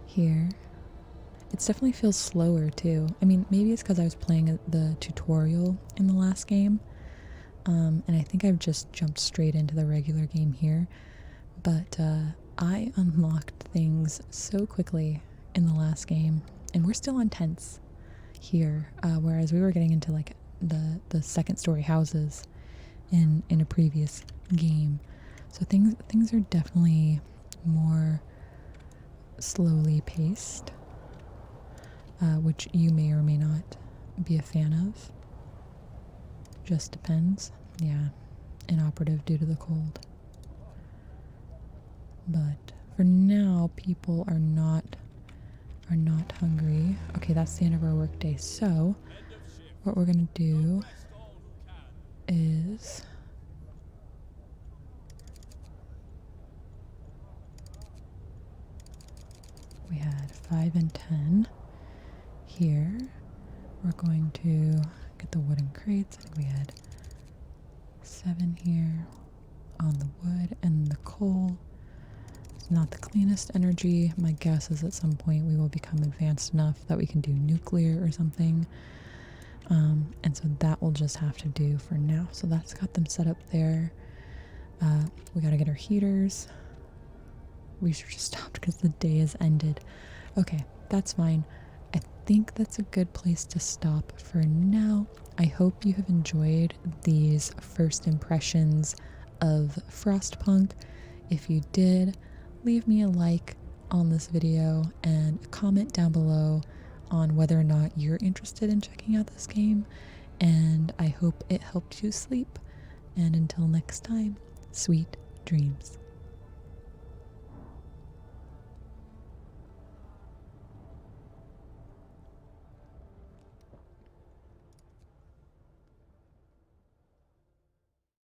Speaker 2: here. It definitely feels slower too. I mean, maybe it's because I was playing the tutorial in the last game, and I think I've just jumped straight into the regular game here. But I unlocked things so quickly in the last game, and we're still on tense here, whereas we were getting into like the second story houses in a previous game. So things are definitely more slowly paced, which you may or may not be a fan of. Just depends. Yeah, inoperative due to the cold. But for now, people are not hungry. Okay, that's the end of our workday. So what we're gonna do is we had 5 and 10 here. We're going to get the wooden crates. I think we had 7 here on the wood, and the coal is not the cleanest energy. My guess is at some point we will become advanced enough that we can do nuclear or something. And so that will just have to do for now. So that's got them set up there. We gotta get our heaters. Research stopped because the day has ended. Okay, that's fine. I think that's a good place to stop for now. I hope you have enjoyed these first impressions of Frostpunk. If you did, leave me a like on this video and a comment down below on whether or not you're interested in checking out this game, and I hope it helped you sleep. And until next time, sweet dreams.